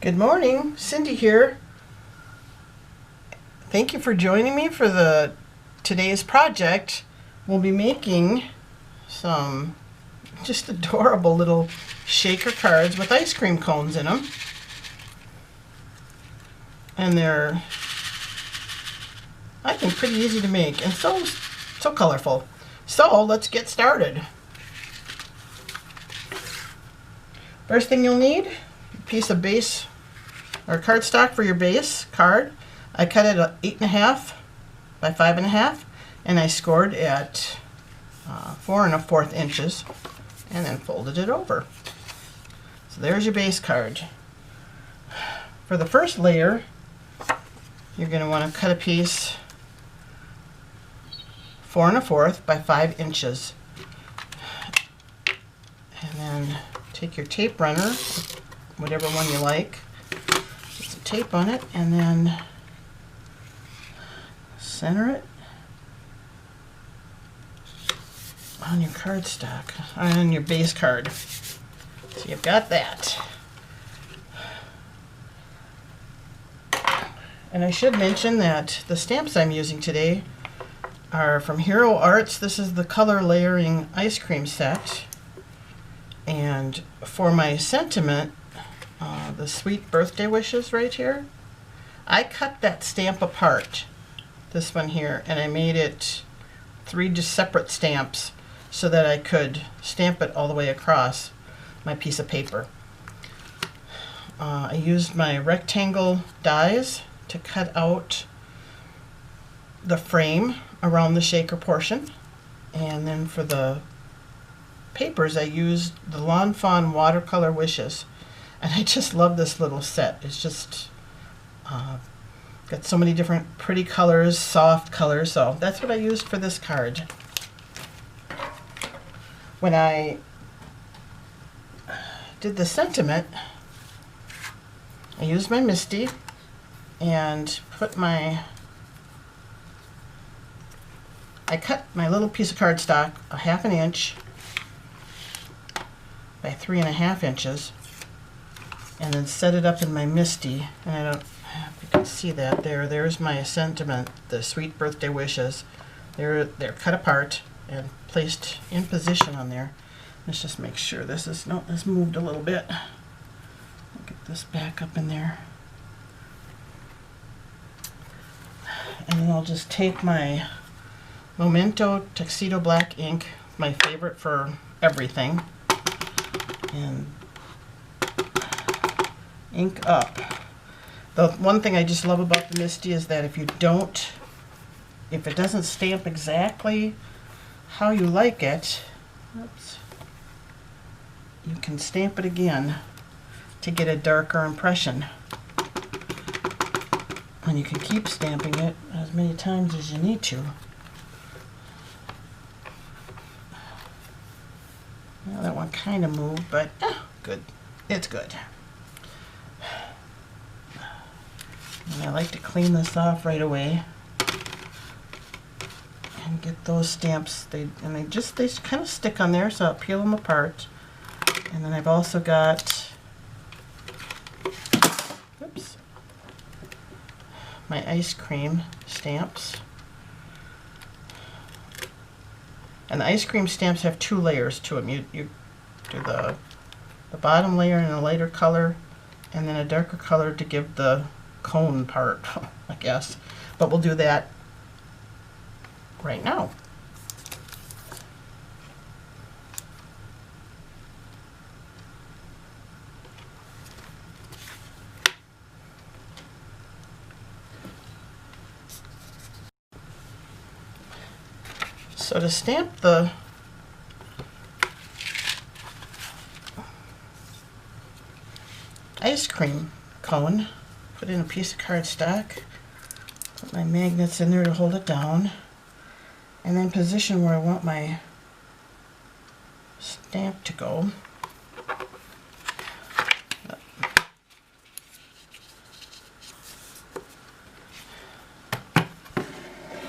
Good morning, Cindy here. Thank you for joining me for today's project. We'll be making some just adorable little shaker cards with ice cream cones in them. And they're, I think, pretty easy to make and so colorful. So let's get started. First thing you'll need, a piece of base or cardstock for your base card. I cut it at 8.5 by 5.5, and I scored at 4 1/4 inches, and then folded it over. So there's your base card. For the first layer, you're going to want to cut a piece 4 1/4 by 5 inches, and then take your tape runner, whatever one you like, put some tape on it, and then center it on your cardstock, on your base card. So you've got that. And I should mention that the stamps I'm using today are from Hero Arts. This is the color layering ice cream set. And for my sentiment, the sweet birthday wishes right here, I cut that stamp apart, this one here, and I made it 3 just separate stamps so that I could stamp it all the way across my piece of paper. I used my rectangle dies to cut out the frame around the shaker portion, and then for the papers I used the Lawn Fawn watercolor wishes, and I just love this little set. It's just got so many different pretty colors, soft colors, so that's what I used for this card. When I did the sentiment, I used my MISTI and I cut my little piece of cardstock a 1/2 inch by 3.5 inches, and then set it up in my MISTI. And I don't know if you can see that there. There's my sentiment, the sweet birthday wishes. They're cut apart and placed in position on there. Let's just make sure this is this moved a little bit. I'll get this back up in there. And then I'll just take my Memento Tuxedo Black ink, my favorite for everything, and ink up. The one thing I just love about the MISTI is that if it doesn't stamp exactly how you like it, oops, you can stamp it again to get a darker impression. And you can keep stamping it as many times as you need to. Well, that one kind of moved, but good. It's good. And I like to clean this off right away and get those stamps. They kind of stick on there, so I'll peel them apart. And then I've also got, oops, my ice cream stamps. And the ice cream stamps have 2 layers to them. You do the bottom layer in a lighter color, and then a darker color to give the cone part, I guess. But we'll do that right now. So to stamp the ice cream cone, put in a piece of cardstock, put my magnets in there to hold it down, and then position where I want my stamp to go.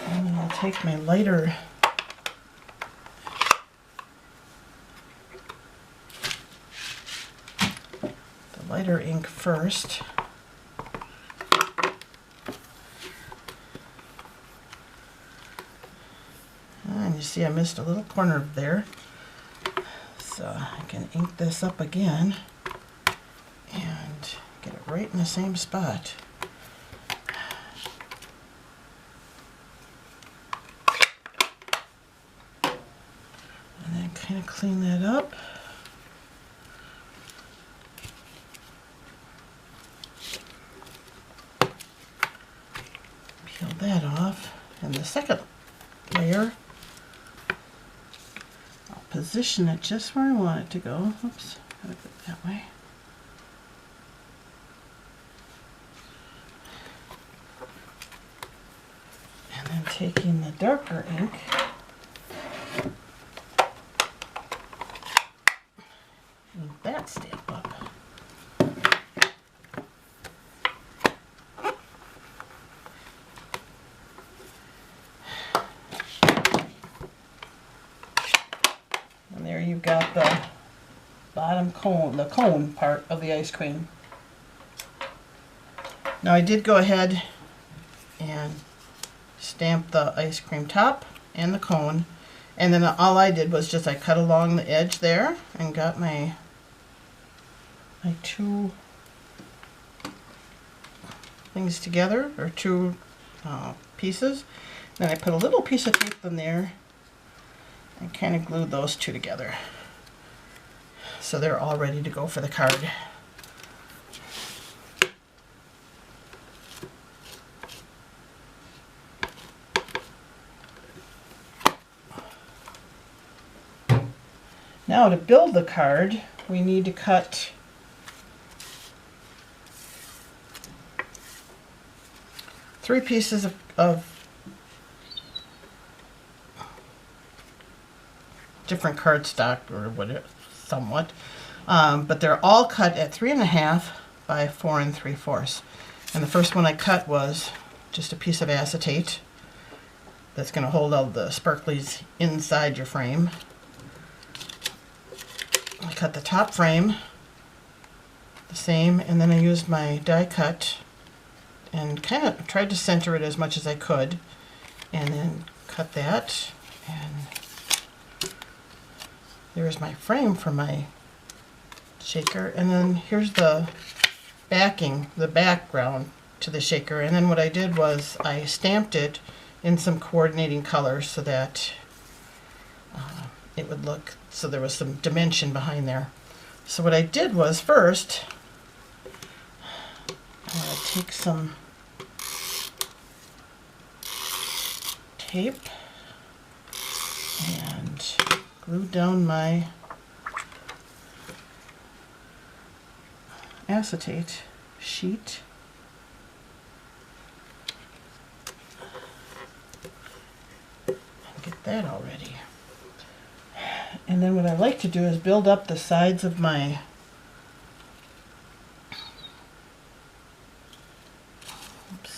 And then I'll take my lighter lighter ink first. And you see I missed a little corner there. So I can ink this up again and get it right in the same spot. And then kind of clean that up. Peel that off. And the second layer, I'll position it just where I want it to go. Oops, gotta put it that way. And then taking the darker ink, ink that stamp up. And there you've got the bottom cone, the cone part of the ice cream. Now I did go ahead and stamp the ice cream top and the cone, and then all I did was just I cut along the edge there and got my two things together, or two pieces. Then I put a little piece of tape in there and kind of glued those two together. So they're all ready to go for the card. Now to build the card, we need to cut three pieces of different cardstock, or whatever, somewhat, but they're all cut at 3.5 by 4 3/4. And the first one I cut was just a piece of acetate that's going to hold all the sparklies inside your frame. I cut the top frame the same, and then I used my die cut and kind of tried to center it as much as I could, and then cut that, and there's my frame for my shaker. And then here's the backing, the background to the shaker. And then what I did was I stamped it in some coordinating colors so that it would look, so there was some dimension behind there. So what I did was first, I'm going to take some tape and glue down my acetate sheet. Get that all ready. And then what I like to do is build up the sides of my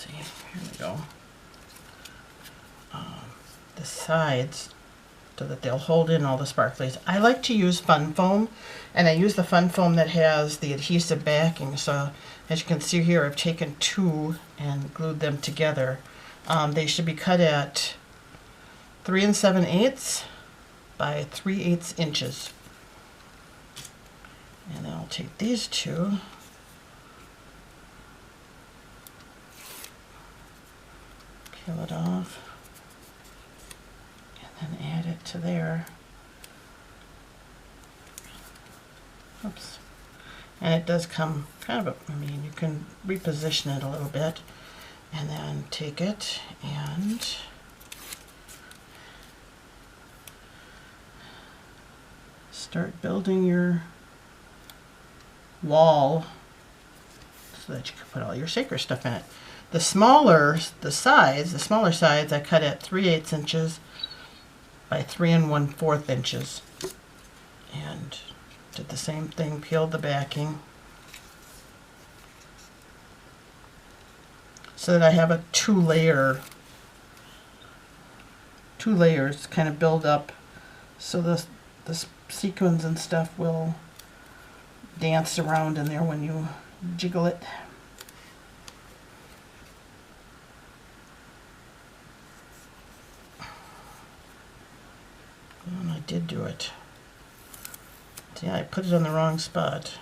here we go. The sides so that they'll hold in all the sparklies. I like to use fun foam, and I use the fun foam that has the adhesive backing. So as you can see here, I've taken two and glued them together. They should be cut at 3 7/8 by 3/8 inches. And then I'll take these two, peel it off, and then add it to there. Oops. And it does come kind of a, I mean, you can reposition it a little bit, and then take it and start building your wall so that you can put all your shaker stuff in it. The smaller sides I cut at 3/8 inches by 3 1/4 inches, and did the same thing, peeled the backing so that I have a two layers kind of build up, so the sequins and stuff will dance around in there when you jiggle it. And I did do it. See, I put it on the wrong spot.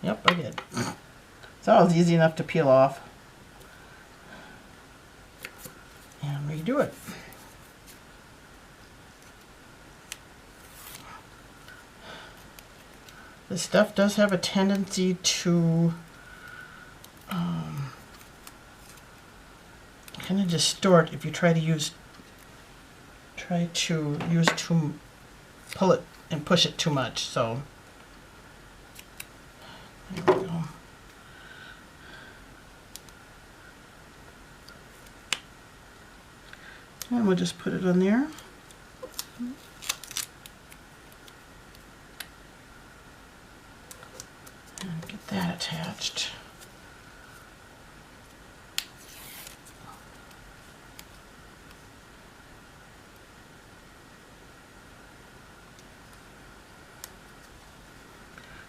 Yep, I did. So it was easy enough to peel off and redo it. This stuff does have a tendency to kind of distort if you try to use pull it and push it too much. So there we go. And we'll just put it on there. And get that attached.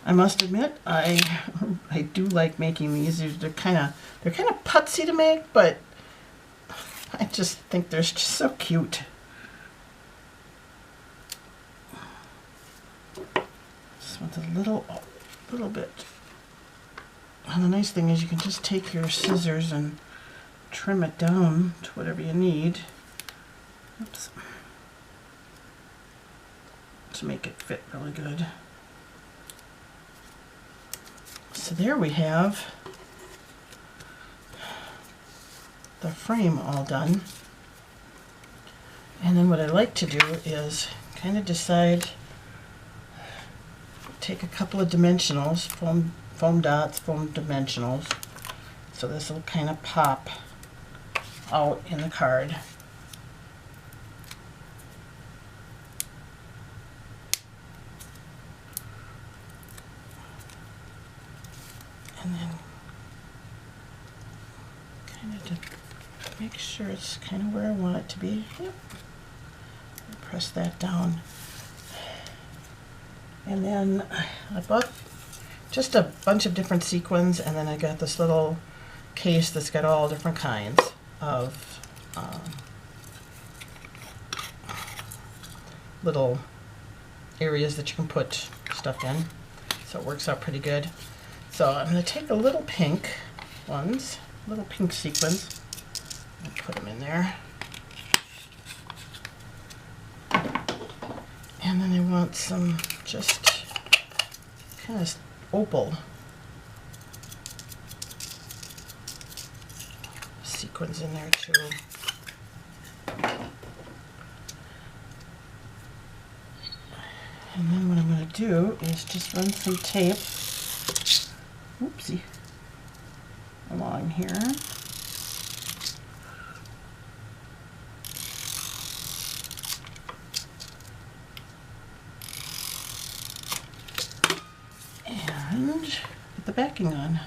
I must admit, I do like making these. They're kind of putsy to make, but I just think they're just so cute. Just with a little bit. And the nice thing is you can just take your scissors and trim it down to whatever you need. Oops. To make it fit really good. So there we have the frame all done. And then what I like to do is kind of decide, take a couple of dimensionals, foam dots, foam dimensionals. So this will kind of pop out in the card. And then kind of to make sure it's kind of where I want it to be. Yep. Press that down. And then I bought just a bunch of different sequins, and then I got this little case that's got all different kinds of little areas that you can put stuff in. So it works out pretty good. So I'm going to take the little pink ones, little pink sequins, and put them in there. And then I want some just kind of opal sequins in there too. And then what I'm going to do is just run some tape, oopsie, along here. And get the backing on.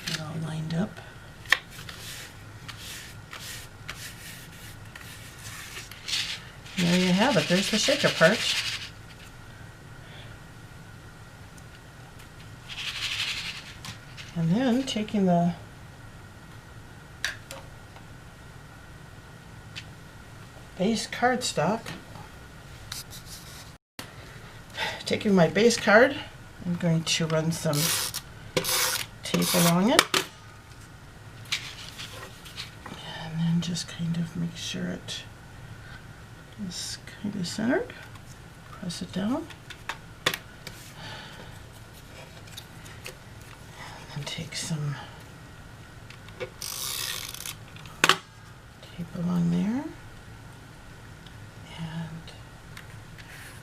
Get it all lined up. There you have it. There's the shaker part. And then taking the base cardstock, taking my base card, I'm going to run some tape along it. And then just kind of make sure it is kind of centered. Press it down. And take some tape along there. And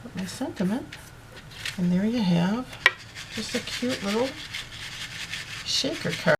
put my sentiment. And there you have just a cute little shaker card.